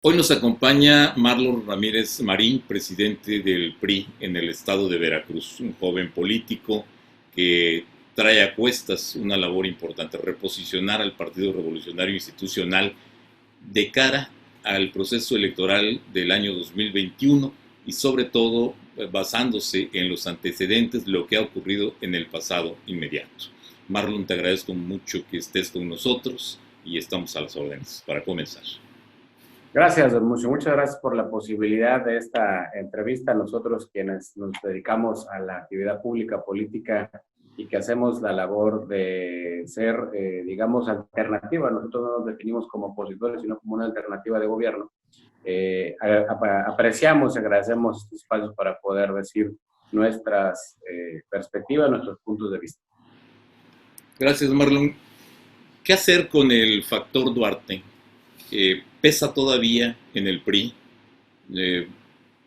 Hoy nos acompaña Marlon Ramírez Marín, presidente del PRI en el estado de Veracruz, un joven político que trae a cuestas una labor importante, reposicionar al Partido Revolucionario Institucional de cara al proceso electoral del año 2021 y sobre todo basándose en los antecedentes de lo que ha ocurrido en el pasado inmediato. Marlon, te agradezco mucho que estés con nosotros y estamos a las órdenes para comenzar. Gracias, don Mucho. Muchas gracias por la posibilidad de esta entrevista. Nosotros quienes nos dedicamos a la actividad pública política y que hacemos la labor de ser, digamos, alternativa. Nosotros no nos definimos como opositores, sino como una alternativa de gobierno. Apreciamos y agradecemos estos espacios para poder decir nuestras perspectivas, nuestros puntos de vista. Gracias, Marlon. ¿Qué hacer con el factor Duarte? Pesa todavía en el PRI.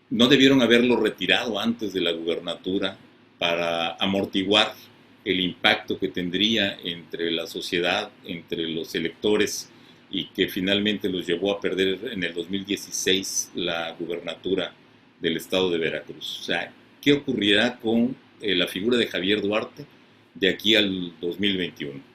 No debieron haberlo retirado antes de la gubernatura para amortiguar el impacto que tendría entre la sociedad, entre los electores, y que finalmente los llevó a perder en el 2016 la gubernatura del estado de Veracruz. O sea, ¿qué ocurrirá con la figura de Javier Duarte de aquí al 2021?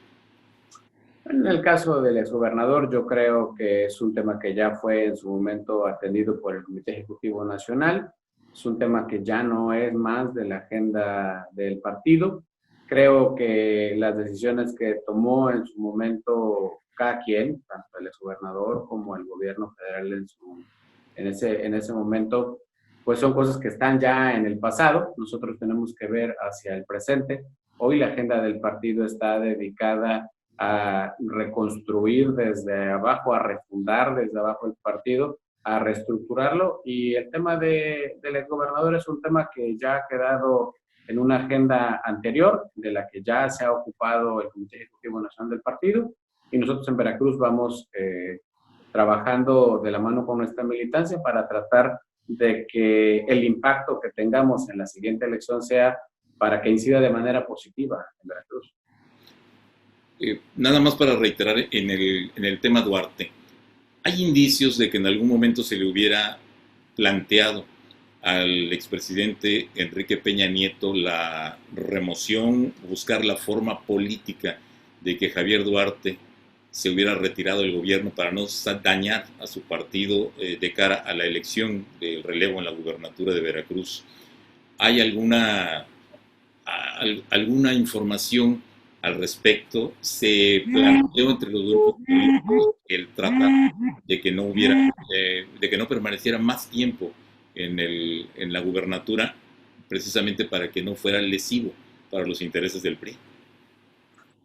En el caso del exgobernador, yo creo que es un tema que ya fue en su momento atendido por el Comité Ejecutivo Nacional. Es un tema que ya no es más de la agenda del partido. Creo que las decisiones que tomó en su momento cada quien, tanto el exgobernador como el gobierno federal en ese momento, pues son cosas que están ya en el pasado. Nosotros tenemos que ver hacia el presente. Hoy la agenda del partido está dedicada a reconstruir desde abajo, a refundar desde abajo el partido, a reestructurarlo. Y el tema del exgobernador es un tema que ya ha quedado en una agenda anterior, de la que ya se ha ocupado el Comité Ejecutivo Nacional del partido. Y nosotros en Veracruz vamos trabajando de la mano con nuestra militancia para tratar de que el impacto que tengamos en la siguiente elección sea para que incida de manera positiva en Veracruz. Nada más para reiterar en el tema Duarte, hay indicios de que en algún momento se le hubiera planteado al expresidente Enrique Peña Nieto la remoción, buscar la forma política de que Javier Duarte se hubiera retirado del gobierno para no dañar a su partido de cara a la elección del relevo en la gubernatura de Veracruz. ¿Hay alguna información al respecto? ¿Se planteó entre los grupos políticos el tratar de que no hubiera, de que no permaneciera más tiempo en la gubernatura, precisamente para que no fuera lesivo para los intereses del PRI?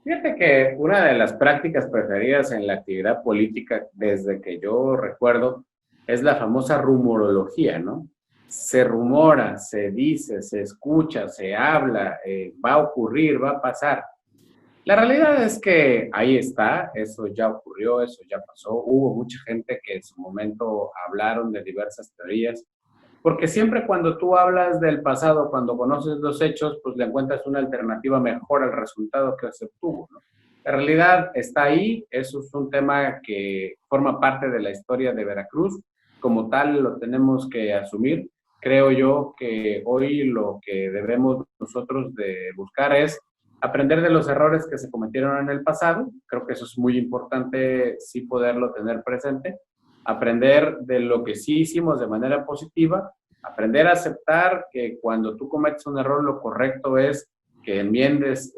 Fíjate que una de las prácticas preferidas en la actividad política desde que yo recuerdo es la famosa rumorología, ¿no? Se rumora, se dice, se escucha, se habla, va a ocurrir, va a pasar. La realidad es que ahí está, eso ya ocurrió, eso ya pasó. Hubo mucha gente que en su momento hablaron de diversas teorías, porque siempre cuando tú hablas del pasado, cuando conoces los hechos, pues le encuentras una alternativa mejor al resultado que se obtuvo, ¿no? La realidad está ahí, eso es un tema que forma parte de la historia de Veracruz, como tal lo tenemos que asumir. Creo yo que hoy lo que debemos nosotros de buscar es aprender de los errores que se cometieron en el pasado. Creo que eso es muy importante sí poderlo tener presente, aprender de lo que sí hicimos de manera positiva, aprender a aceptar que cuando tú cometes un error lo correcto es que enmiendes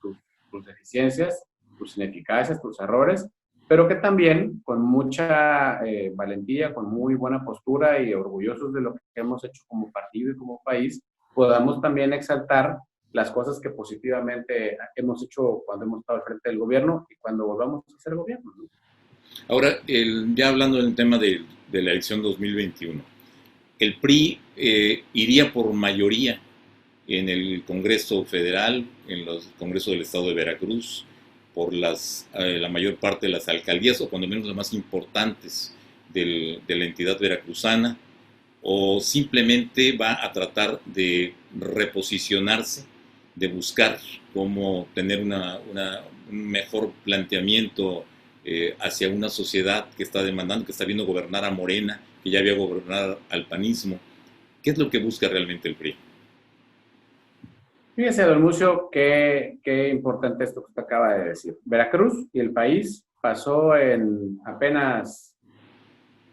tus deficiencias, tus ineficacias, tus errores, pero que también con mucha valentía, con muy buena postura y orgullosos de lo que hemos hecho como partido y como país, podamos también exaltar las cosas que positivamente hemos hecho cuando hemos estado al frente del gobierno y cuando volvamos a ser gobierno, ¿no? Ahora, ya hablando del tema de la elección 2021, el PRI iría por mayoría en el Congreso Federal, en el Congreso del Estado de Veracruz, por la mayor parte de las alcaldías, o cuando menos las más importantes de la entidad veracruzana, o simplemente va a tratar de reposicionarse, de buscar cómo tener un mejor planteamiento hacia una sociedad que está demandando, que está viendo gobernar a Morena, que ya había gobernado al panismo. ¿Qué es lo que busca realmente el PRI? Fíjese, don Mucio, qué importante esto que usted acaba de decir. Veracruz y el país pasó en apenas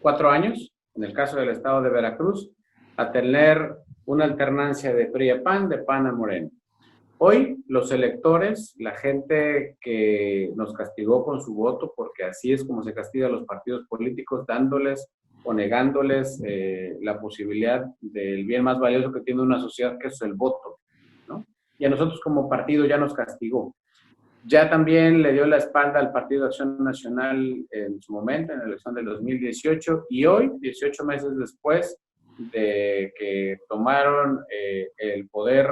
4 años, en el caso del estado de Veracruz, a tener una alternancia de PRI a PAN, de PAN a Morena. Hoy los electores, la gente que nos castigó con su voto, porque así es como se castiga a los partidos políticos, dándoles o negándoles la posibilidad del bien más valioso que tiene una sociedad, que es el voto, ¿no? Y a nosotros como partido ya nos castigó. Ya también le dio la espalda al Partido de Acción Nacional en su momento, en la elección del 2018, y hoy, 18 meses después de que tomaron el poder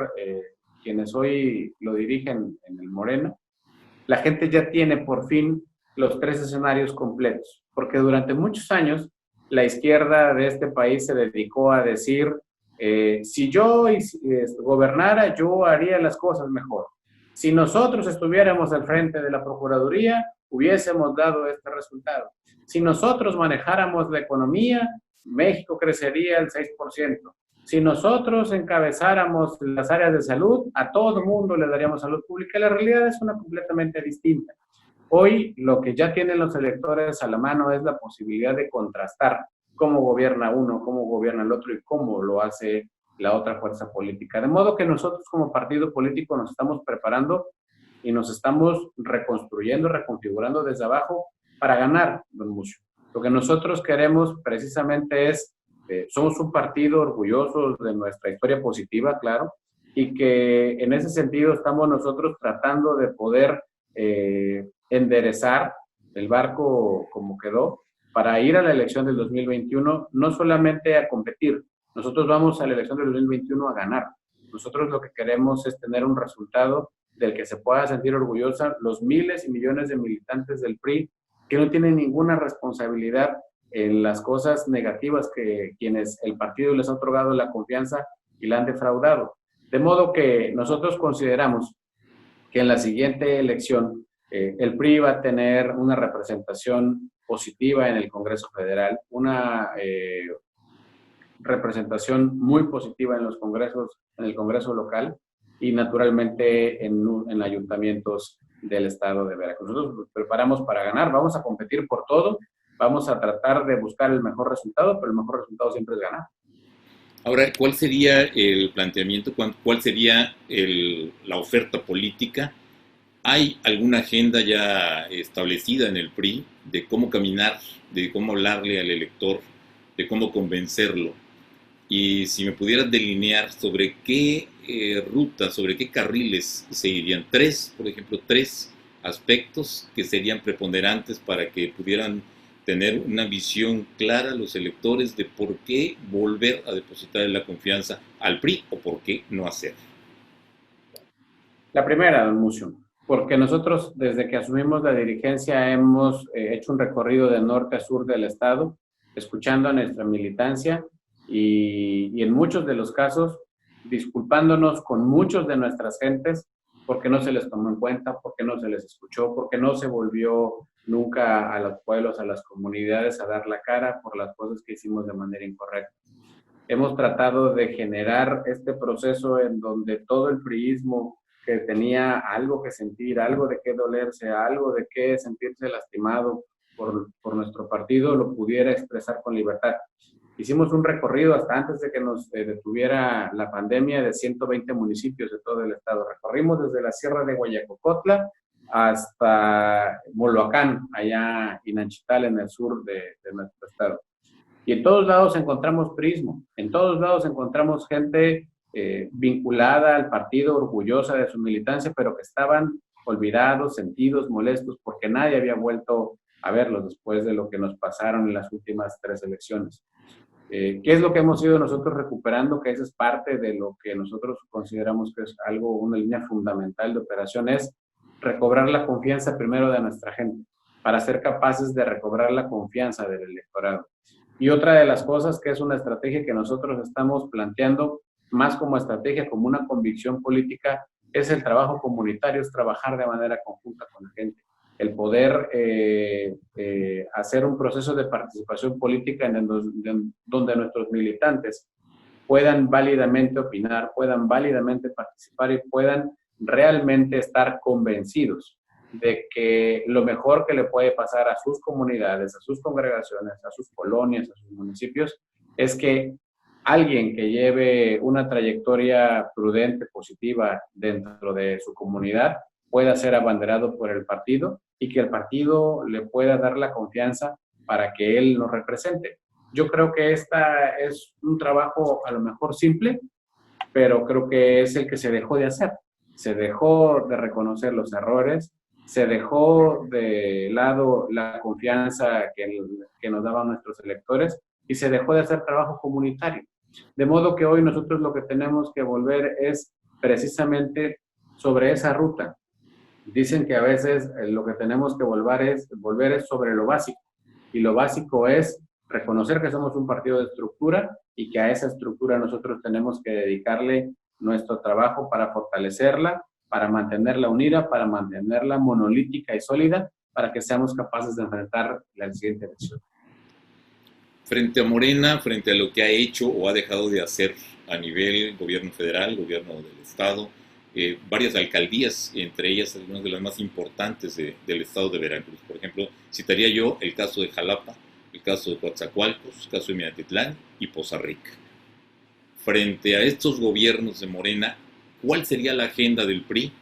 quienes hoy lo dirigen en el Morena, la gente ya tiene por fin los tres escenarios completos, porque durante muchos años la izquierda de este país se dedicó a decir, si yo gobernara, yo haría las cosas mejor. Si nosotros estuviéramos al frente de la Procuraduría, hubiésemos dado este resultado. Si nosotros manejáramos la economía, México crecería el 6%. Si nosotros encabezáramos las áreas de salud, a todo el mundo le daríamos salud pública. La realidad es una completamente distinta. Hoy lo que ya tienen los electores a la mano es la posibilidad de contrastar cómo gobierna uno, cómo gobierna el otro y cómo lo hace la otra fuerza política. De modo que nosotros como partido político nos estamos preparando y nos estamos reconstruyendo, reconfigurando desde abajo para ganar, don Mucio. Lo que nosotros queremos precisamente es, somos un partido orgulloso de nuestra historia positiva, claro, y que en ese sentido estamos nosotros tratando de poder enderezar el barco como quedó para ir a la elección del 2021, no solamente a competir. Nosotros vamos a la elección del 2021 a ganar. Nosotros lo que queremos es tener un resultado del que se pueda sentir orgullosa los miles y millones de militantes del PRI que no tienen ninguna responsabilidad en las cosas negativas que quienes el partido les ha otorgado la confianza y la han defraudado. De modo que nosotros consideramos que en la siguiente elección el PRI va a tener una representación positiva en el Congreso Federal, una representación muy positiva en los congresos, en el Congreso local y naturalmente en ayuntamientos del estado de Veracruz. Nosotros nos preparamos para ganar, vamos a competir por todo, vamos a tratar de buscar el mejor resultado, pero el mejor resultado siempre es ganar. Ahora, ¿cuál sería el planteamiento? ¿Cuál sería la oferta política? ¿Hay alguna agenda ya establecida en el PRI de cómo caminar, de cómo hablarle al elector, de cómo convencerlo? Y si me pudieras delinear sobre qué ruta, sobre qué carriles se irían, por ejemplo, tres aspectos que serían preponderantes para que pudieran tener una visión clara los electores de por qué volver a depositar la confianza al PRI o por qué no hacerlo. La primera, don Mucio, porque nosotros desde que asumimos la dirigencia hemos hecho un recorrido de norte a sur del estado, escuchando a nuestra militancia y en muchos de los casos disculpándonos con muchos de nuestras gentes porque no se les tomó en cuenta, porque no se les escuchó, porque no se volvió nunca a los pueblos, a las comunidades a dar la cara por las cosas que hicimos de manera incorrecta. Hemos tratado de generar este proceso en donde todo el priismo que tenía algo que sentir, algo de qué dolerse, algo de qué sentirse lastimado por nuestro partido, lo pudiera expresar con libertad. Hicimos un recorrido hasta antes de que nos detuviera la pandemia de 120 municipios de todo el estado. Recorrimos desde la Sierra de Guayacocotla hasta Moloacán, allá en Nanchital, en el sur de nuestro estado. Y en todos lados encontramos prismo, en todos lados encontramos gente vinculada al partido, orgullosa de su militancia, pero que estaban olvidados, sentidos, molestos, porque nadie había vuelto a verlos después de lo que nos pasaron en las últimas 3 elecciones. ¿Qué es lo que hemos ido nosotros recuperando? Que esa es parte de lo que nosotros consideramos que es algo, una línea fundamental de operación, es recobrar la confianza primero de nuestra gente, para ser capaces de recobrar la confianza del electorado. Y otra de las cosas que es una estrategia que nosotros estamos planteando, más como estrategia, como una convicción política, es el trabajo comunitario, es trabajar de manera conjunta con la gente. el poder hacer un proceso de participación política donde nuestros militantes puedan válidamente opinar, puedan válidamente participar y puedan realmente estar convencidos de que lo mejor que le puede pasar a sus comunidades, a sus congregaciones, a sus colonias, a sus municipios, es que alguien que lleve una trayectoria prudente, positiva dentro de su comunidad, pueda ser abanderado por el partido y que el partido le pueda dar la confianza para que él nos represente. Yo creo que esta es un trabajo a lo mejor simple, pero creo que es el que se dejó de hacer. Se dejó de reconocer los errores, se dejó de lado la confianza que nos daban nuestros electores y se dejó de hacer trabajo comunitario. De modo que hoy nosotros lo que tenemos que volver es precisamente sobre esa ruta. Dicen que a veces lo que tenemos que volver es sobre lo básico. Y lo básico es reconocer que somos un partido de estructura y que a esa estructura nosotros tenemos que dedicarle nuestro trabajo para fortalecerla, para mantenerla unida, para mantenerla monolítica y sólida, para que seamos capaces de enfrentar la siguiente elección. Frente a Morena, frente a lo que ha hecho o ha dejado de hacer a nivel gobierno federal, gobierno del estado, varias alcaldías, entre ellas algunas de las más importantes del estado de Veracruz. Por ejemplo, citaría yo el caso de Jalapa, el caso de Coatzacoalcos, el caso de Minatitlán y Poza Rica. Frente a estos gobiernos de Morena, ¿cuál sería la agenda del PRI?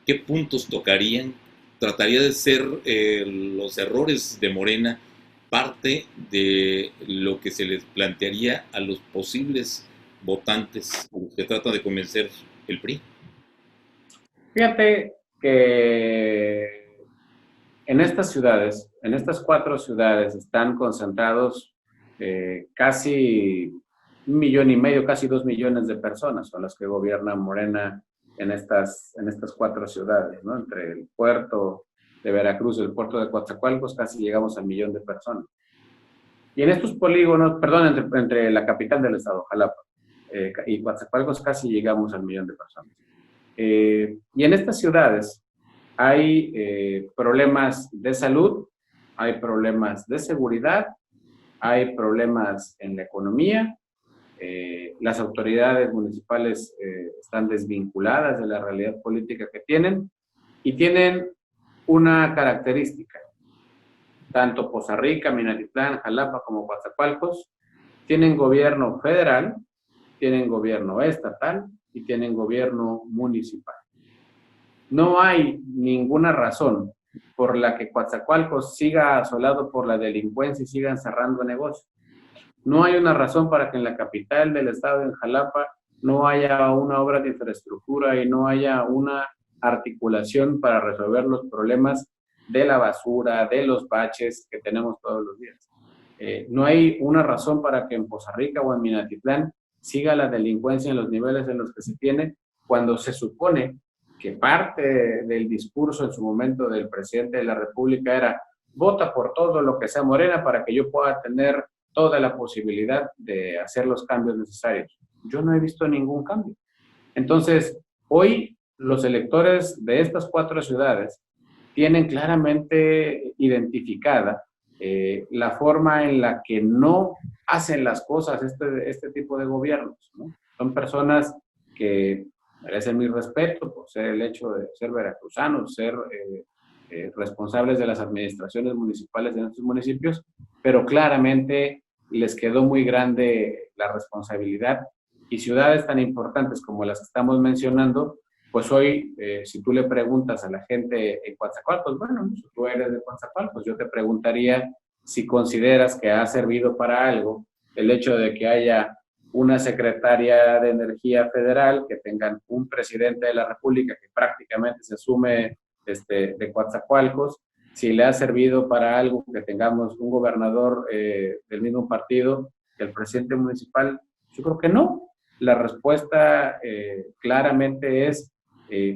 ¿Qué puntos tocarían? ¿Trataría de ser los errores de Morena parte de lo que se les plantearía a los posibles votantes que trata de convencer el PRI? Fíjate que en estas ciudades, en estas 4 ciudades, están concentrados casi 1,5 millones, casi 2 millones de personas son las que gobierna Morena en estas 4 ciudades, ¿no? Entre el puerto de Veracruz y el puerto de Coatzacoalcos casi llegamos al 1,000,000 de personas. Y en estos polígonos, perdón, entre la capital del estado, Jalapa, y Coatzacoalcos casi llegamos al 1,000,000 de personas. Y en estas ciudades hay problemas de salud, hay problemas de seguridad, hay problemas en la economía, las autoridades municipales están desvinculadas de la realidad política que tienen y tienen una característica. Tanto Poza Rica, Minatitlán, Jalapa como Coatzacoalcos tienen gobierno federal, tienen gobierno estatal y tienen gobierno municipal. No hay ninguna razón por la que Coatzacoalcos siga asolado por la delincuencia y sigan cerrando negocios. No hay una razón para que en la capital del estado, en Jalapa, no haya una obra de infraestructura y no haya una articulación para resolver los problemas de la basura, de los baches que tenemos todos los días. No hay una razón para que en Poza Rica o en Minatitlán siga la delincuencia en los niveles en los que se tiene, cuando se supone que parte del discurso en su momento del presidente de la República era: vota por todo lo que sea Morena para que yo pueda tener toda la posibilidad de hacer los cambios necesarios. Yo no he visto ningún cambio. Entonces, hoy los electores de estas 4 ciudades tienen claramente identificada la forma en la que no hacen las cosas este tipo de gobiernos, ¿no? Son personas que merecen mi respeto por ser el hecho de ser veracruzanos, ser responsables de las administraciones municipales de nuestros municipios, pero claramente les quedó muy grande la responsabilidad, y ciudades tan importantes como las que estamos mencionando, pues hoy, si tú le preguntas a la gente en Coatzacoalcos, bueno, tú eres de Coatzacoalcos, yo te preguntaría si consideras que ha servido para algo el hecho de que haya una secretaria de Energía Federal, que tengan un presidente de la República que prácticamente se asume de Coatzacoalcos, si le ha servido para algo que tengamos un gobernador del mismo partido que el presidente municipal. Yo creo que no. La respuesta claramente es,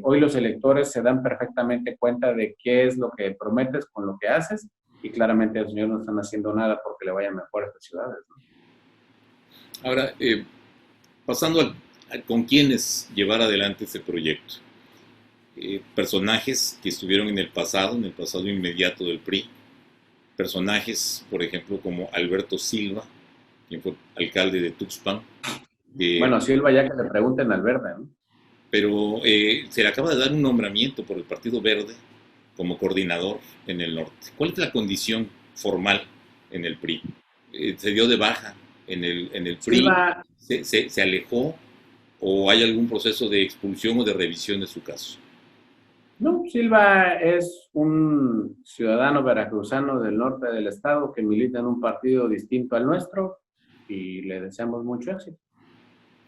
hoy los electores se dan perfectamente cuenta de qué es lo que prometes con lo que haces, y claramente los señores no están haciendo nada porque le vaya mejor a estas ciudades, ¿no? Ahora, pasando con quiénes llevar adelante este proyecto. personajes que estuvieron en el pasado inmediato del PRI, personajes, por ejemplo, como Alberto Silva, quien fue alcalde de Tuxpan. Bueno, Silva, ya que le pregunten al Verde, ¿no? Pero se le acaba de dar un nombramiento por el Partido Verde como coordinador en el norte. ¿Cuál es la condición formal en el PRI? ¿Se dio de baja en el PRI? Silva, ¿Se alejó? ¿O hay algún proceso de expulsión o de revisión de su caso? no, Silva es un ciudadano veracruzano del norte del estado que milita en un partido distinto al nuestro y le deseamos mucho éxito.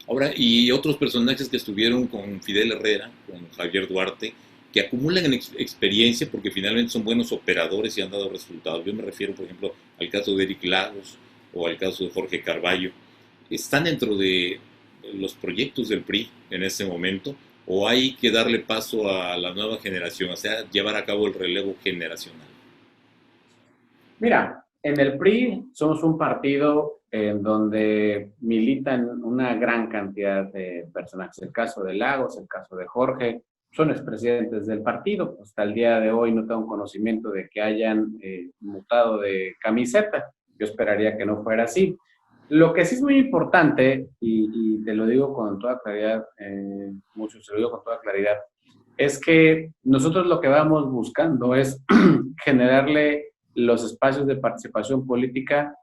Ahora, y otros personajes que estuvieron con Fidel Herrera, con Javier Duarte, que acumulan experiencia porque finalmente son buenos operadores y han dado resultados. Yo me refiero, por ejemplo, al caso de Eric Lagos o al caso de Jorge Carballo. ¿Están dentro de los proyectos del PRI en ese momento o hay que darle paso a la nueva generación, o sea, llevar a cabo el relevo generacional? Mira, en el PRI somos un partido en donde militan una gran cantidad de personajes. El caso de Lagos, el caso de Jorge, son expresidentes del partido. Hasta el día de hoy no tengo conocimiento de que hayan mutado de camiseta. Yo esperaría que no fuera así. Lo que sí es muy importante, y te lo digo con toda claridad, mucho se lo digo con toda claridad, es que nosotros lo que vamos buscando es generarle los espacios de participación política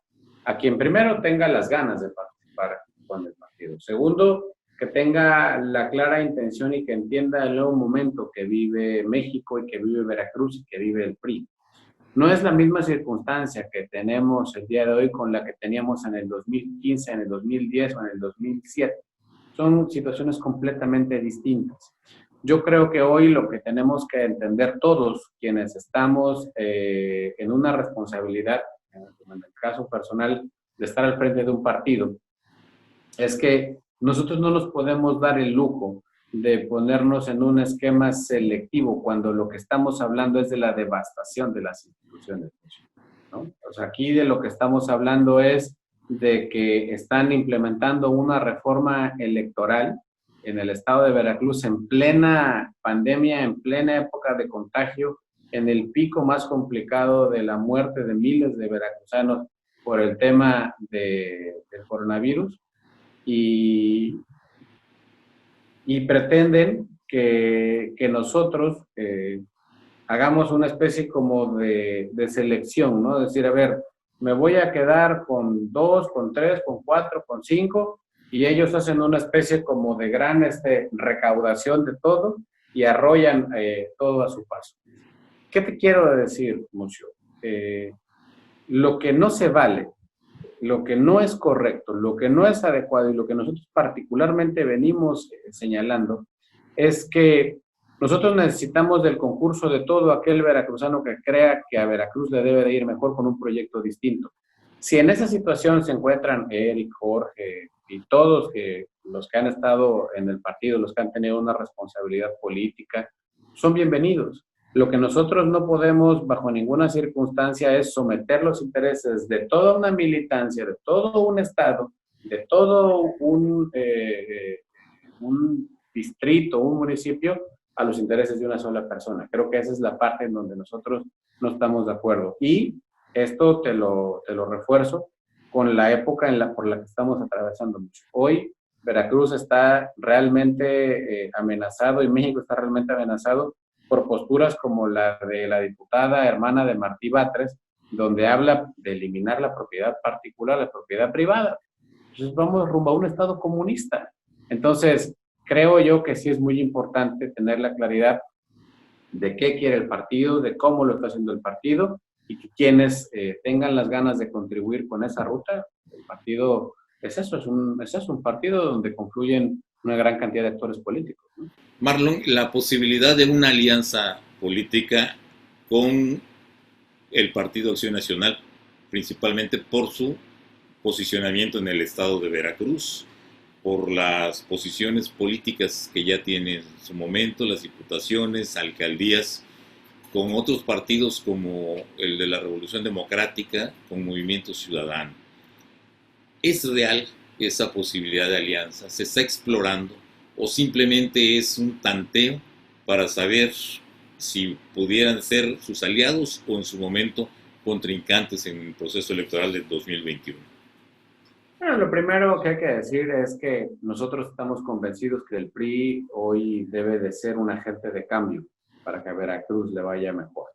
a quien primero tenga las ganas de participar con el partido. Segundo, que tenga la clara intención y que entienda el nuevo momento que vive México y que vive Veracruz y que vive el PRI. No es la misma circunstancia que tenemos el día de hoy con la que teníamos en el 2015, en el 2010 o en el 2007. Son situaciones completamente distintas. Yo creo que hoy lo que tenemos que entender todos quienes estamos en una responsabilidad, en el caso personal, de estar al frente de un partido, es que nosotros no nos podemos dar el lujo de ponernos en un esquema selectivo cuando lo que estamos hablando es de la devastación de las instituciones, ¿no? O sea, aquí de lo que estamos hablando es de que están implementando una reforma electoral en el estado de Veracruz en plena pandemia, en plena época de contagio, en el pico más complicado de la muerte de miles de veracruzanos por el tema del coronavirus. Y pretenden que nosotros hagamos una especie como de selección, ¿no? Es decir, a ver, me voy a quedar con 2, con 3, con 4, con 5, y ellos hacen una especie como de gran recaudación de todo y arrollan todo a su paso. ¿Qué te quiero decir, Mucio? Lo que no se vale, lo que no es correcto, lo que no es adecuado y lo que nosotros particularmente venimos señalando es que nosotros necesitamos del concurso de todo aquel veracruzano que crea que a Veracruz le debe de ir mejor con un proyecto distinto. Si en esa situación se encuentran Eric, Jorge y todos los que han estado en el partido, los que han tenido una responsabilidad política, son bienvenidos. Lo que nosotros no podemos bajo ninguna circunstancia es someter los intereses de toda una militancia, de todo un estado, de todo un distrito, un municipio, a los intereses de una sola persona. Creo que esa es la parte en donde nosotros no estamos de acuerdo. Y esto te lo refuerzo con la época por la que estamos atravesando mucho. Hoy Veracruz está realmente amenazado y México está realmente amenazado por posturas como la de la diputada hermana de Martí Batres, donde habla de eliminar la propiedad particular, la propiedad privada. Entonces vamos rumbo a un estado comunista. Entonces, creo yo que sí es muy importante tener la claridad de qué quiere el partido, de cómo lo está haciendo el partido, y que quienes tengan las ganas de contribuir con esa ruta, el partido es eso, es un partido donde confluyen una gran cantidad de actores políticos, ¿no? Marlon, la posibilidad de una alianza política con el Partido Acción Nacional, principalmente por su posicionamiento en el estado de Veracruz, por las posiciones políticas que ya tiene en su momento, las diputaciones, alcaldías, con otros partidos como el de la Revolución Democrática, con Movimiento Ciudadano. ¿Es real esa posibilidad de alianza? ¿Se está explorando o simplemente es un tanteo para saber si pudieran ser sus aliados o en su momento contrincantes en el proceso electoral del 2021? Bueno, lo primero que hay que decir es que nosotros estamos convencidos que el PRI hoy debe de ser un agente de cambio para que a Veracruz le vaya mejor.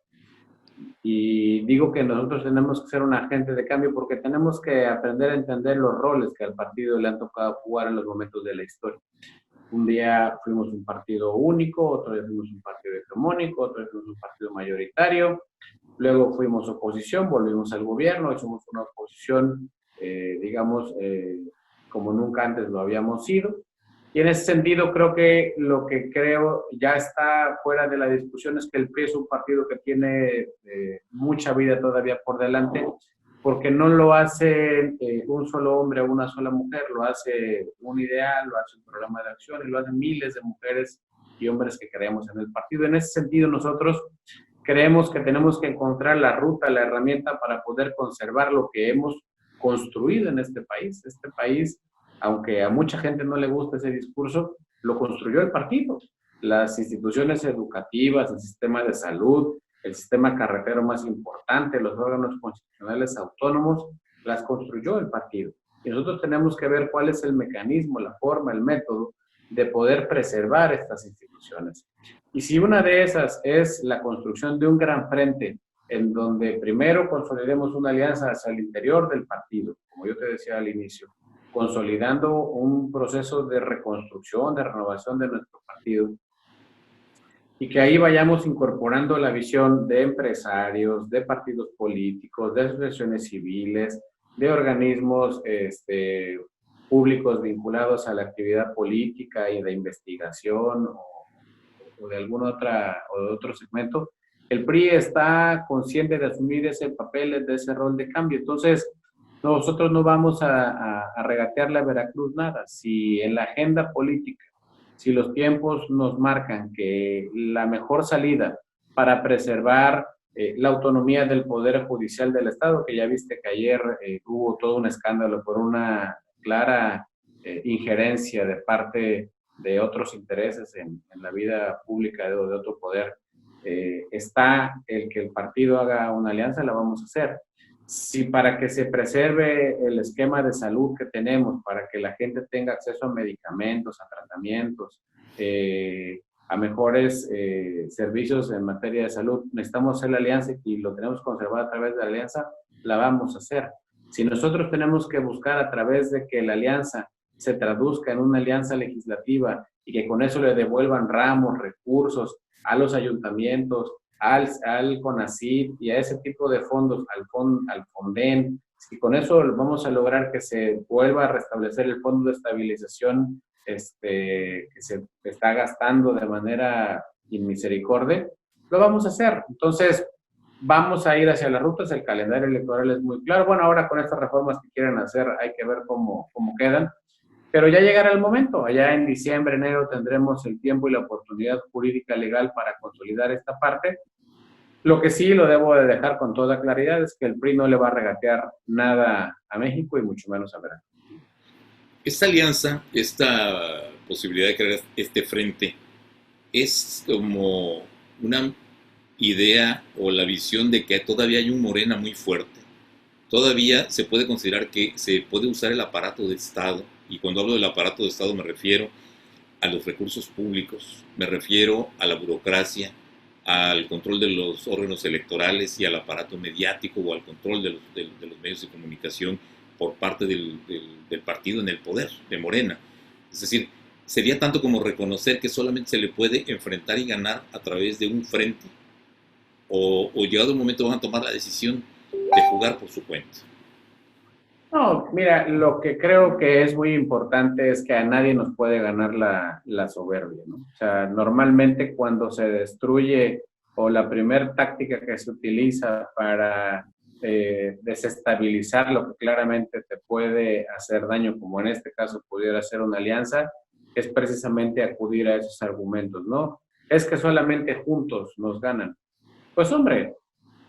Y digo que nosotros tenemos que ser un agente de cambio porque tenemos que aprender a entender los roles que al partido le han tocado jugar en los momentos de la historia. Un día fuimos un partido único, otro día fuimos un partido hegemónico, otro día fuimos un partido mayoritario, luego fuimos oposición, volvimos al gobierno, hicimos una oposición, como nunca antes lo habíamos sido. Y en ese sentido creo que lo que creo ya está fuera de la discusión es que el PRI es un partido que tiene mucha vida todavía por delante, porque no lo hace un solo hombre o una sola mujer, lo hace un ideal, lo hace un programa de acción y lo hacen miles de mujeres y hombres que creemos en el partido. En ese sentido nosotros creemos que tenemos que encontrar la ruta, la herramienta para poder conservar lo que hemos construido en este país. Este país, aunque a mucha gente no le gusta ese discurso, lo construyó el partido. Las instituciones educativas, el sistema de salud, el sistema carretero más importante, los órganos constitucionales autónomos, las construyó el partido. Y nosotros tenemos que ver cuál es el mecanismo, la forma, el método de poder preservar estas instituciones. Y si una de esas es la construcción de un gran frente en donde primero consolidemos una alianza hacia el interior del partido, como yo te decía al inicio, consolidando un proceso de reconstrucción, de renovación de nuestro partido, y que ahí vayamos incorporando la visión de empresarios, de partidos políticos, de asociaciones civiles, de organismos públicos vinculados a la actividad política y de investigación o de alguna otra o de otro segmento. El PRI está consciente de asumir ese papel, de ese rol de cambio. Entonces, nosotros no vamos a regatearle a Veracruz nada. Si en la agenda política, si los tiempos nos marcan que la mejor salida para preservar la autonomía del Poder Judicial del Estado, que ya viste que ayer hubo todo un escándalo por una clara injerencia de parte de otros intereses en la vida pública de otro poder, está el que el partido haga una alianza, la vamos a hacer. Si para que se preserve el esquema de salud que tenemos, para que la gente tenga acceso a medicamentos, a tratamientos, a mejores servicios en materia de salud, necesitamos hacer la alianza y lo tenemos conservado a través de la alianza, la vamos a hacer. Si nosotros tenemos que buscar a través de que la alianza se traduzca en una alianza legislativa y que con eso le devuelvan ramos, recursos a los ayuntamientos, al CONACYT y a ese tipo de fondos, al FONDEN, si con eso vamos a lograr que se vuelva a restablecer el fondo de estabilización que se está gastando de manera inmisericordia, lo vamos a hacer. Entonces, vamos a ir hacia las rutas, el calendario electoral es muy claro. Bueno, ahora con estas reformas que quieren hacer hay que ver cómo quedan, pero ya llegará el momento. Allá en diciembre, enero tendremos el tiempo y la oportunidad jurídica legal para consolidar esta parte. Lo que sí lo debo de dejar con toda claridad es que el PRI no le va a regatear nada a México y mucho menos a Veracruz. Esta alianza, esta posibilidad de crear este frente, es como una idea o la visión de que todavía hay un Morena muy fuerte. Todavía se puede considerar que se puede usar el aparato de Estado, y cuando hablo del aparato de Estado me refiero a los recursos públicos, me refiero a la burocracia, al control de los órganos electorales y al aparato mediático o al control de los medios de comunicación por parte del partido en el poder, de Morena. Es decir, sería tanto como reconocer que solamente se le puede enfrentar y ganar a través de un frente, o llegado el momento van a tomar la decisión de jugar por su cuenta. No, mira, lo que creo que es muy importante es que a nadie nos puede ganar la soberbia, ¿no? O sea, normalmente cuando se destruye o la primera táctica que se utiliza para desestabilizar lo que claramente te puede hacer daño, como en este caso pudiera ser una alianza, es precisamente acudir a esos argumentos, ¿no? Es que solamente juntos nos ganan. Pues hombre,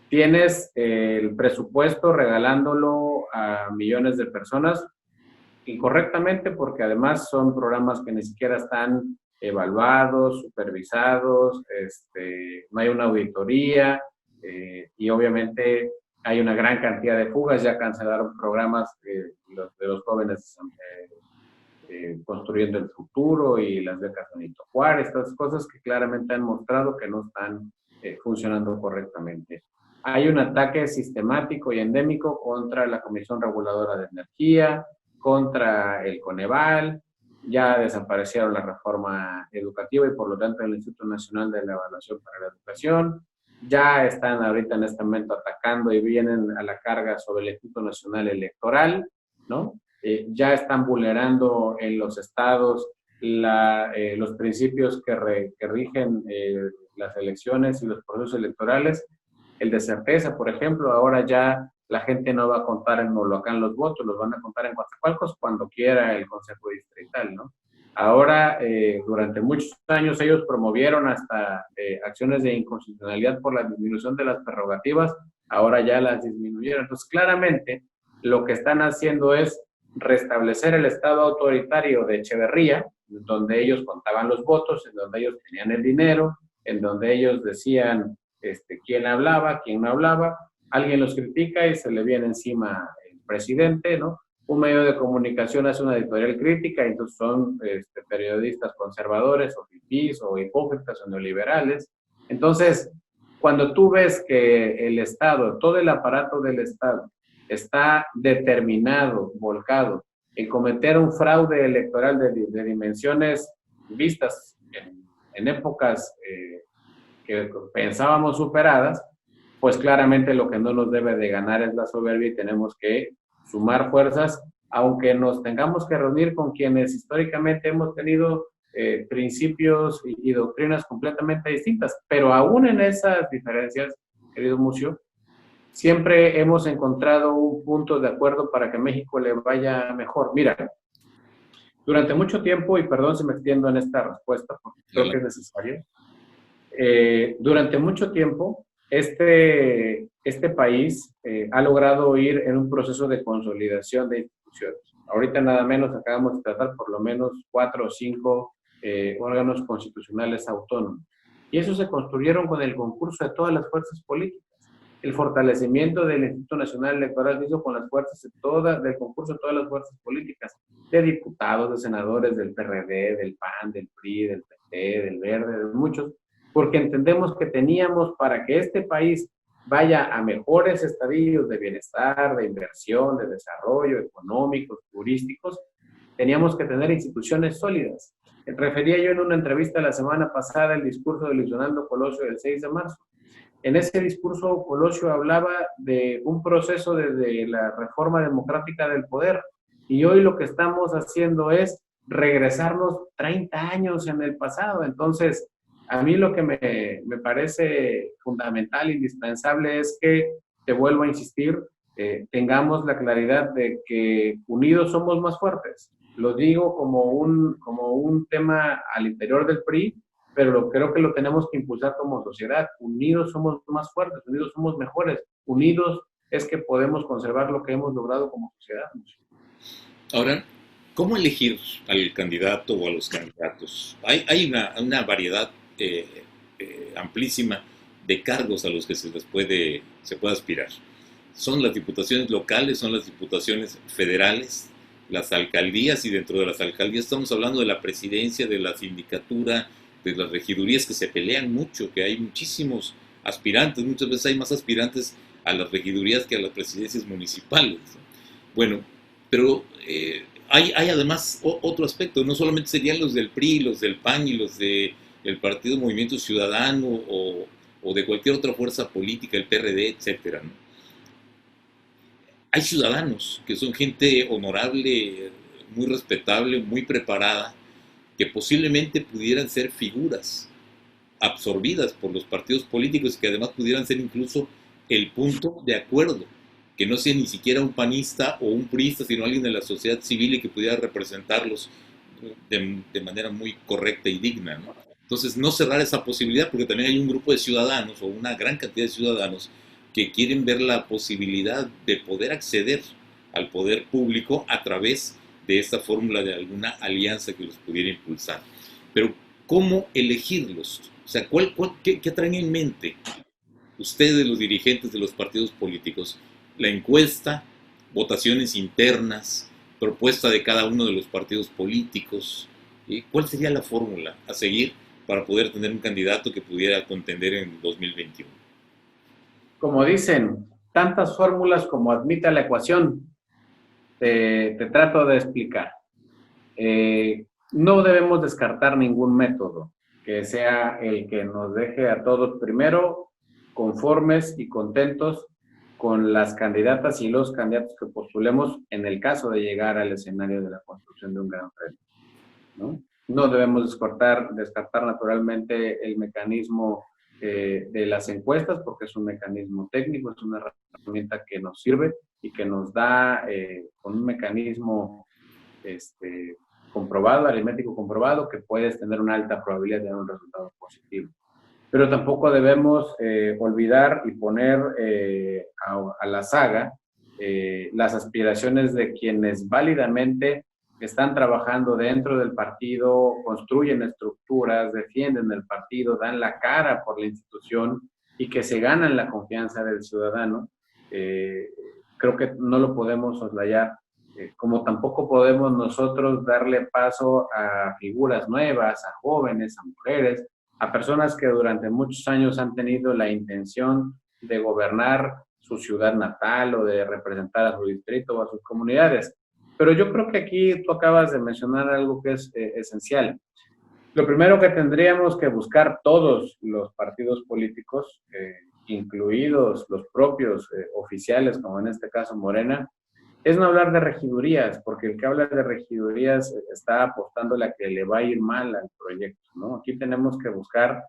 tienes el presupuesto regalándolo a millones de personas incorrectamente, porque además son programas que ni siquiera están evaluados, supervisados, no hay una auditoría y obviamente hay una gran cantidad de fugas. Ya cancelaron programas de los jóvenes construyendo el futuro y las becas Benito Juárez, estas cosas que claramente han mostrado que no están funcionando correctamente. Hay un ataque sistemático y endémico contra la Comisión Reguladora de Energía, contra el Coneval, ya desaparecieron la reforma educativa y por lo tanto el Instituto Nacional de la Evaluación para la Educación, ya están ahorita en este momento atacando y vienen a la carga sobre el Instituto Nacional Electoral, ¿no? Ya están vulnerando en los estados los principios que rigen las elecciones y los procesos electorales. El de certeza, por ejemplo, ahora ya la gente no va a contar en Moloacán los votos, los van a contar en Coatzacoalcos cuando quiera el Consejo Distrital, ¿no? Ahora, durante muchos años ellos promovieron hasta acciones de inconstitucionalidad por la disminución de las prerrogativas, ahora ya las disminuyeron. Entonces, claramente, lo que están haciendo es restablecer el estado autoritario de Echeverría, donde ellos contaban los votos, en donde ellos tenían el dinero, en donde ellos decían quién hablaba, quién no hablaba, alguien los critica y se le viene encima el presidente, ¿no? Un medio de comunicación hace una editorial crítica y entonces son periodistas conservadores o fifís o hipócritas o neoliberales. Entonces, cuando tú ves que el Estado, todo el aparato del Estado, está determinado, volcado en cometer un fraude electoral de dimensiones vistas en épocas que pensábamos superadas, pues claramente lo que no nos debe de ganar es la soberbia y tenemos que sumar fuerzas, aunque nos tengamos que reunir con quienes históricamente hemos tenido principios y doctrinas completamente distintas, pero aún en esas diferencias, querido Mucio, siempre hemos encontrado un punto de acuerdo para que México le vaya mejor. Mira, durante mucho tiempo, y perdón si me extiendo en esta respuesta, porque creo que es necesario, durante mucho tiempo este país ha logrado ir en un proceso de consolidación de instituciones. Ahorita nada menos acabamos de tratar por lo menos 4 o 5 órganos constitucionales autónomos. Y eso se construyeron con el concurso de todas las fuerzas políticas. El fortalecimiento del Instituto Nacional Electoral se hizo con las fuerzas del concurso de todas las fuerzas políticas, de diputados, de senadores del PRD, del PAN, del PRI, del PT, del Verde, de muchos, porque entendemos que teníamos para que este país vaya a mejores estadios de bienestar, de inversión, de desarrollo económicos, turísticos, teníamos que tener instituciones sólidas. Refería yo en una entrevista la semana pasada el discurso de Luis Donaldo Colosio del 6 de marzo. En ese discurso, Colosio hablaba de un proceso de la reforma democrática del poder, y hoy lo que estamos haciendo es regresarnos 30 años en el pasado. Entonces, a mí lo que me parece fundamental, indispensable, es que, te vuelvo a insistir, tengamos la claridad de que unidos somos más fuertes. Lo digo como un tema al interior del PRI, pero creo que lo tenemos que impulsar como sociedad. Unidos somos más fuertes, unidos somos mejores, unidos es que podemos conservar lo que hemos logrado como sociedad. Ahora, ¿cómo elegir al candidato o a los candidatos? Hay una variedad amplísima de cargos a los que se puede aspirar. Son las diputaciones locales, son las diputaciones federales, las alcaldías, y dentro de las alcaldías estamos hablando de la presidencia, de la sindicatura, de las regidurías, que se pelean mucho, que hay muchísimos aspirantes, muchas veces hay más aspirantes a las regidurías que a las presidencias municipales. Bueno, pero hay además otro aspecto, no solamente serían los del PRI, los del PAN y los del Partido Movimiento Ciudadano o de cualquier otra fuerza política, el PRD, etcétera, ¿no? Hay ciudadanos que son gente honorable, muy respetable, muy preparada, que posiblemente pudieran ser figuras absorbidas por los partidos políticos y que además pudieran ser incluso el punto de acuerdo, que no sea ni siquiera un panista o un priista, sino alguien de la sociedad civil y que pudiera representarlos de manera muy correcta y digna, ¿no? Entonces, no cerrar esa posibilidad, porque también hay un grupo de ciudadanos o una gran cantidad de ciudadanos que quieren ver la posibilidad de poder acceder al poder público a través de esta fórmula de alguna alianza que los pudiera impulsar. Pero, ¿cómo elegirlos? O sea, ¿qué traen en mente ustedes, los dirigentes de los partidos políticos? La encuesta, votaciones internas, propuesta de cada uno de los partidos políticos. ¿Cuál sería la fórmula a seguir para poder tener un candidato que pudiera contender en 2021? Como dicen, tantas fórmulas como admita la ecuación. Te trato de explicar. No debemos descartar ningún método que sea el que nos deje a todos primero conformes y contentos con las candidatas y los candidatos que postulemos en el caso de llegar al escenario de la construcción de un gran frente, ¿no? No debemos descartar naturalmente el mecanismo de las encuestas, porque es un mecanismo técnico, es una herramienta que nos sirve y que nos da con un mecanismo comprobado, aritmético comprobado, que puedes tener una alta probabilidad de tener un resultado positivo. Pero tampoco debemos olvidar y poner a la saga las aspiraciones de quienes válidamente están trabajando dentro del partido, construyen estructuras, defienden el partido, dan la cara por la institución y que se ganan la confianza del ciudadano. Creo que no lo podemos soslayar, como tampoco podemos nosotros darle paso a figuras nuevas, a jóvenes, a mujeres, a personas que durante muchos años han tenido la intención de gobernar su ciudad natal o de representar a su distrito o a sus comunidades. Pero yo creo que aquí tú acabas de mencionar algo que es esencial. Lo primero que tendríamos que buscar todos los partidos políticos, incluidos los propios oficiales, como en este caso Morena, es no hablar de regidurías, porque el que habla de regidurías está apostándole a que le va a ir mal al proyecto, ¿no? Aquí tenemos que buscar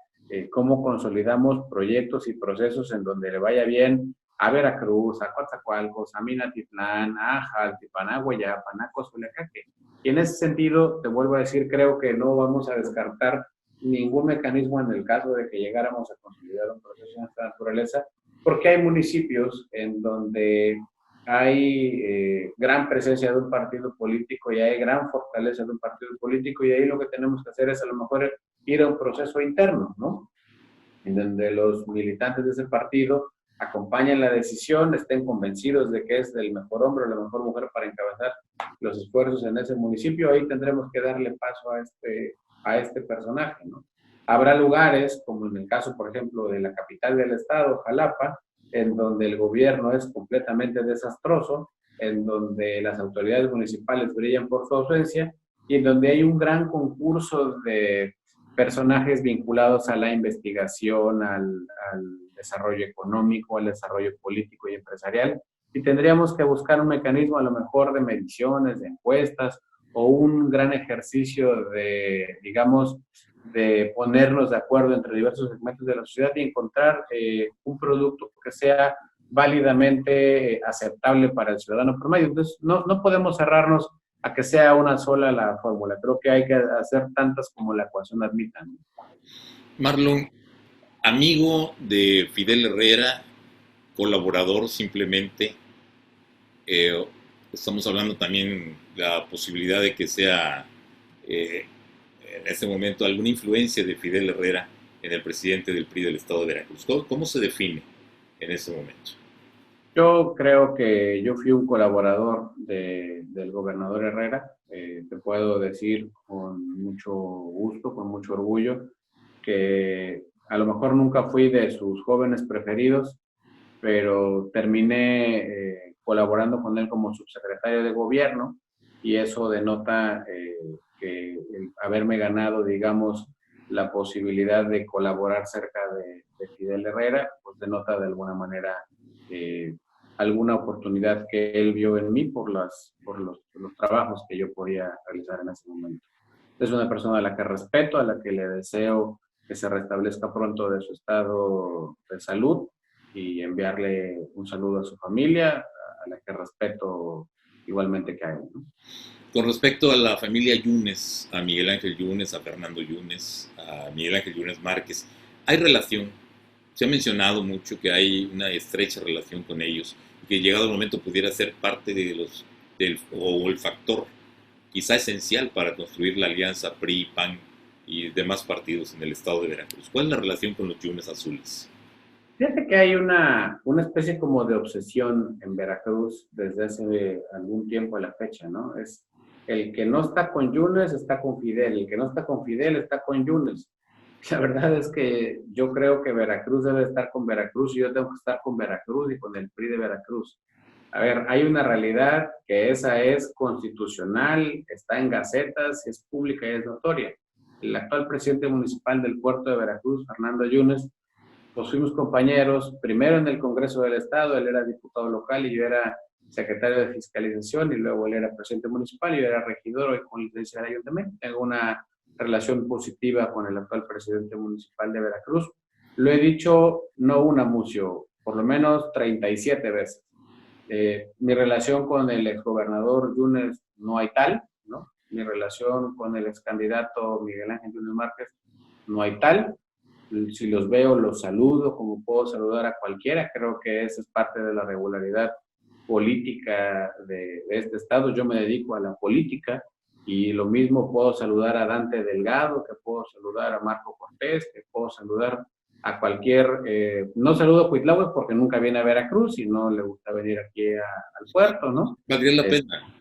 cómo consolidamos proyectos y procesos en donde le vaya bien a Veracruz, a Coatzacoalcos, a Minatitlán, a Jaltipan, a Hueyapan, a Cozoleacaque. Y en ese sentido, te vuelvo a decir, creo que no vamos a descartar ningún mecanismo en el caso de que llegáramos a consolidar un proceso de esta naturaleza, porque hay municipios en donde hay gran presencia de un partido político y hay gran fortaleza de un partido político, y ahí lo que tenemos que hacer es a lo mejor ir a un proceso interno, ¿no? En donde los militantes de ese partido acompañen la decisión, estén convencidos de que es el mejor hombre o la mejor mujer para encabezar los esfuerzos en ese municipio. Ahí tendremos que darle paso a este personaje, ¿no? Habrá lugares, como en el caso, por ejemplo, de la capital del estado, Jalapa, en donde el gobierno es completamente desastroso, en donde las autoridades municipales brillan por su ausencia y en donde hay un gran concurso de personajes vinculados a la investigación, al desarrollo económico, al desarrollo político y empresarial. Y tendríamos que buscar un mecanismo a lo mejor de mediciones, de encuestas, o un gran ejercicio de, digamos, de ponernos de acuerdo entre diversos segmentos de la sociedad y encontrar un producto que sea válidamente aceptable para el ciudadano promedio. Entonces, no podemos cerrarnos a que sea una sola la fórmula. Creo que hay que hacer tantas como la ecuación admita, ¿no? Marlon, amigo de Fidel Herrera, colaborador simplemente, estamos hablando también de la posibilidad de que sea en este momento alguna influencia de Fidel Herrera en el presidente del PRI del estado de Veracruz. ¿Cómo se define en ese momento? Yo creo que yo fui un colaborador del gobernador Herrera. Te puedo decir con mucho gusto, con mucho orgullo, que a lo mejor nunca fui de sus jóvenes preferidos, pero terminé colaborando con él como subsecretario de gobierno, y eso denota que el haberme ganado, digamos, la posibilidad de colaborar cerca de Fidel Herrera, pues denota de alguna manera alguna oportunidad que él vio en mí por los trabajos que yo podía realizar en ese momento. Es una persona a la que respeto, a la que le deseo que se restablezca pronto de su estado de salud, y enviarle un saludo a su familia, a la que respeto igualmente que a él, ¿no? Con respecto a la familia Yunes, a Miguel Ángel Yunes, a Fernando Yunes, a Miguel Ángel Yunes Márquez, ¿hay relación? Se ha mencionado mucho que hay una estrecha relación con ellos, y que llegado el momento pudiera ser parte de o el factor quizá esencial para construir la alianza PRI-PAN y demás partidos en el estado de Veracruz. ¿Cuál es la relación con los Yunes Azules? Fíjate que hay una especie como de obsesión en Veracruz desde hace algún tiempo a la fecha, ¿no? Es el que no está con Yunes está con Fidel, el que no está con Fidel está con Yunes. La verdad es que yo creo que Veracruz debe estar con Veracruz y yo tengo que estar con Veracruz y con el PRI de Veracruz. A ver, hay una realidad que esa es constitucional, está en gacetas, es pública y es notoria. El actual presidente municipal del puerto de Veracruz, Fernando Yunes, pues fuimos compañeros, primero en el Congreso del Estado, él era diputado local y yo era secretario de Fiscalización, y luego él era presidente municipal y yo era regidor hoy con licencia del ayuntamiento. Tengo una relación positiva con el actual presidente municipal de Veracruz. Lo he dicho no una, Mucio, por lo menos 37 veces. Mi relación con el exgobernador Yunes no hay tal, ¿no? Mi relación con el excandidato Miguel Ángel Yunes Márquez no hay tal. Si los veo, los saludo como puedo saludar a cualquiera. Creo que esa es parte de la regularidad política de este estado. Yo me dedico a la política y lo mismo puedo saludar a Dante Delgado, que puedo saludar a Marco Cortés, que puedo saludar a cualquier... no saludo a Cuitláhuac porque nunca viene a Veracruz y no le gusta venir aquí al puerto, ¿no? ¿Valdría la pena?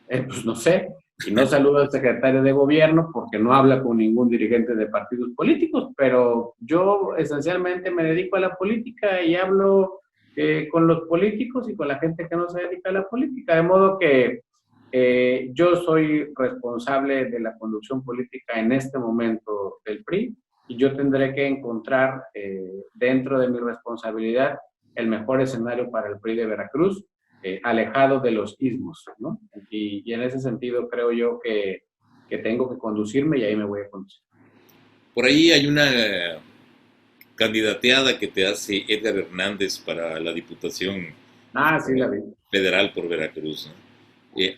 Pues no sé, y no saludo al secretario de gobierno porque no habla con ningún dirigente de partidos políticos, pero yo esencialmente me dedico a la política y hablo con los políticos y con la gente que no se dedica a la política, de modo que yo soy responsable de la conducción política en este momento del PRI y yo tendré que encontrar dentro de mi responsabilidad el mejor escenario para el PRI de Veracruz, alejado de los ismos, ¿no? Y en ese sentido creo yo que tengo que conducirme y ahí me voy a conducir. Por ahí hay una candidateada que te hace Edgar Hernández para la Diputación Sí, la vi. Federal por Veracruz, ¿no?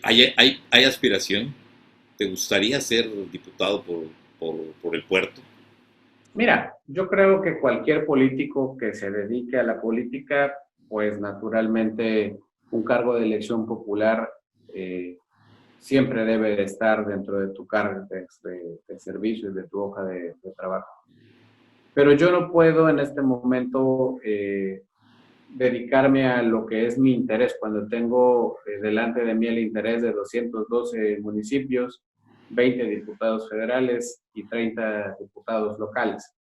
¿Hay aspiración? ¿Te gustaría ser diputado por el puerto? Mira, yo creo que cualquier político que se dedique a la política, pues naturalmente un cargo de elección popular siempre debe de estar dentro de tu carga de servicio y de tu hoja de trabajo. Pero yo no puedo en este momento dedicarme a lo que es mi interés, cuando tengo delante de mí el interés de 212 municipios, 20 diputados federales y 30 diputados locales.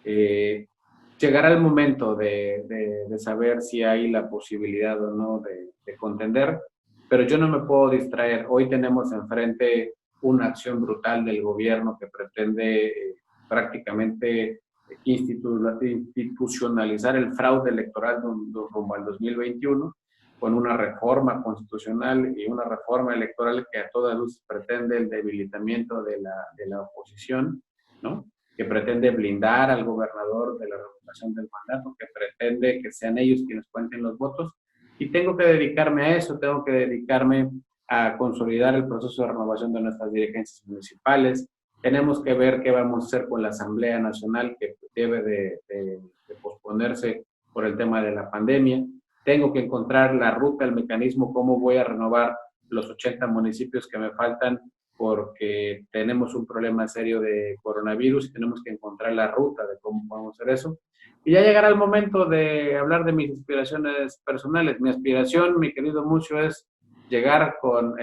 Llegará el momento de saber si hay la posibilidad o no de contender, pero yo no me puedo distraer. Hoy tenemos enfrente una acción brutal del gobierno que pretende prácticamente institucionalizar el fraude electoral rumbo al 2021 con una reforma constitucional y una reforma electoral que a todas luces pretende el debilitamiento de la oposición, ¿no? Que pretende blindar al gobernador de la revocación del mandato, que pretende que sean ellos quienes cuenten los votos. Y tengo que dedicarme a eso, tengo que dedicarme a consolidar el proceso de renovación de nuestras dirigencias municipales. Tenemos que ver qué vamos a hacer con la Asamblea Nacional, que debe de posponerse por el tema de la pandemia. Tengo que encontrar la ruta, el mecanismo, cómo voy a renovar los 80 municipios que me faltan, porque tenemos un problema serio de coronavirus y tenemos que encontrar la ruta de cómo podemos hacer eso. Y ya llegará el momento de hablar de mis aspiraciones personales. Mi aspiración, mi querido Mucho, es llegar con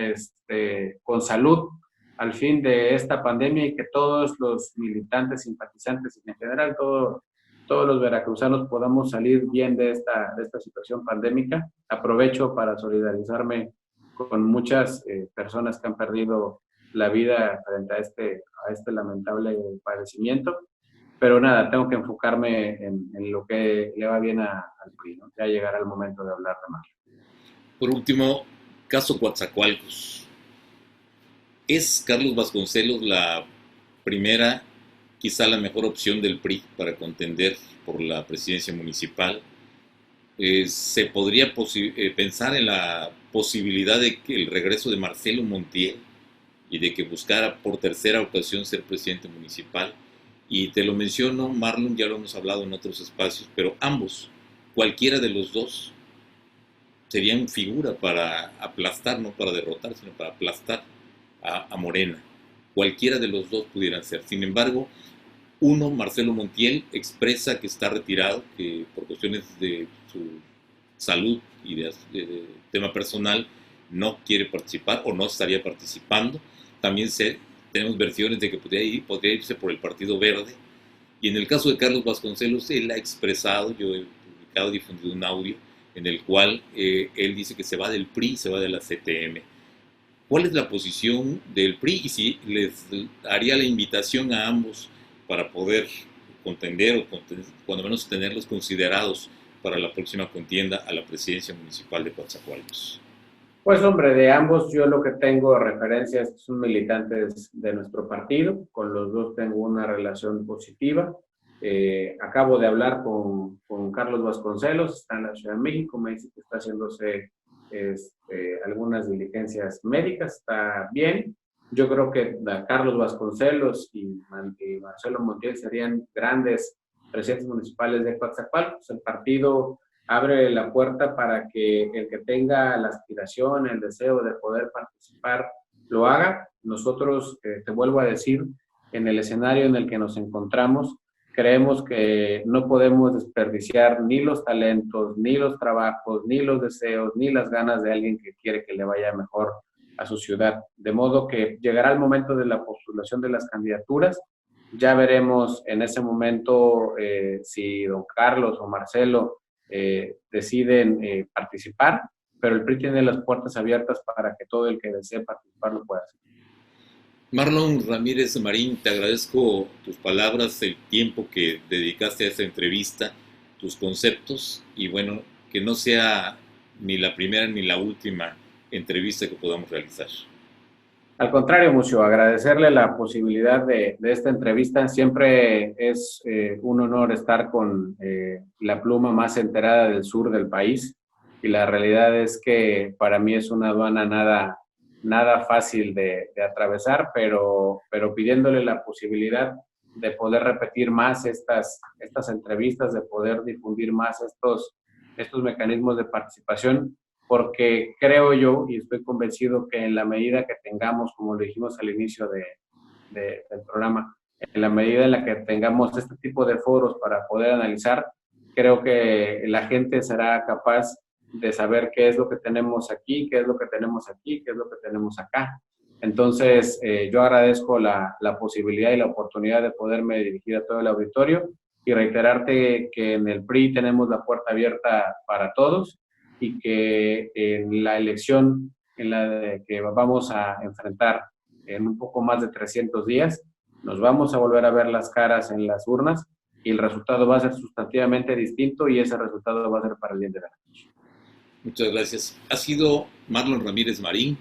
salud al fin de esta pandemia y que todos los militantes, simpatizantes y en general todos los veracruzanos podamos salir bien de esta situación pandémica. Aprovecho para solidarizarme con muchas personas que han perdido la vida frente a este lamentable padecimiento. Pero nada, tengo que enfocarme en lo que le va bien al PRI, ¿no? Ya llegará el momento de hablar de más. Por último, caso Coatzacoalcos. ¿Es Carlos Vasconcelos la primera, quizá la mejor opción del PRI para contender por la presidencia municipal? ¿Se podría pensar en la posibilidad de que el regreso de Marcelo Montiel y de que buscara por tercera ocasión ser presidente municipal? Y te lo menciono, Marlon, ya lo hemos hablado en otros espacios, pero ambos, cualquiera de los dos, serían figura para aplastar, no para derrotar, sino para aplastar a Morena. cualquiera de los dos pudieran ser. Sin embargo, uno, Marcelo Montiel, expresa que está retirado, que por cuestiones de su salud y de tema personal no quiere participar o no estaría participando. También tenemos versiones de que podría irse por el Partido Verde. Y en el caso de Carlos Vasconcelos, él ha expresado, yo he publicado, difundido un audio en el cual él dice que se va del PRI, se va de la CTM. ¿Cuál es la posición del PRI? Y si les haría la invitación a ambos para poder contender o cuando menos tenerlos considerados para la próxima contienda a la presidencia municipal de Coatzacoalcos. Pues hombre, de ambos yo lo que tengo referencias son militantes de nuestro partido, con los dos tengo una relación positiva. Acabo de hablar con Carlos Vasconcelos, está en la Ciudad de México, me dice que está haciéndose algunas diligencias médicas, está bien. Yo creo que Carlos Vasconcelos y Marcelo Montiel serían grandes presidentes municipales de Coatzacoalcos. El partido abre la puerta para que el que tenga la aspiración, el deseo de poder participar, lo haga. Nosotros, te vuelvo a decir, en el escenario en el que nos encontramos, creemos que no podemos desperdiciar ni los talentos, ni los trabajos, ni los deseos, ni las ganas de alguien que quiere que le vaya mejor a su ciudad. De modo que llegará el momento de la postulación de las candidaturas. Ya veremos en ese momento si don Carlos o Marcelo deciden participar, pero el PRI tiene las puertas abiertas para que todo el que desee participar lo pueda hacer. Marlon Ramírez Marín, te agradezco tus palabras, el tiempo que dedicaste a esta entrevista, tus conceptos, y bueno, que no sea ni la primera ni la última entrevista que podamos realizar. Al contrario, Mucio, agradecerle la posibilidad de esta entrevista. Siempre es un honor estar con la pluma más enterada del sur del país, y la realidad es que para mí es una aduana nada fácil de atravesar, pero pidiéndole la posibilidad de poder repetir más estas entrevistas, de poder difundir más estos mecanismos de participación, porque creo yo y estoy convencido que en la medida que tengamos, como lo dijimos al inicio del programa, en la medida en la que tengamos este tipo de foros para poder analizar, creo que la gente será capaz de saber qué es lo que tenemos aquí, qué es lo que tenemos aquí, qué es lo que tenemos acá. Entonces, yo agradezco la posibilidad y la oportunidad de poderme dirigir a todo el auditorio y reiterarte que en el PRI tenemos la puerta abierta para todos, y que en la elección en la que vamos a enfrentar en un poco más de 300 días, nos vamos a volver a ver las caras en las urnas y el resultado va a ser sustantivamente distinto, y ese resultado va a ser para el bien de Veracruz. Muchas gracias. Ha sido Marlon Ramírez Marín,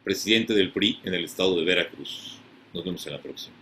presidente del PRI en el estado de Veracruz. Nos vemos en la próxima.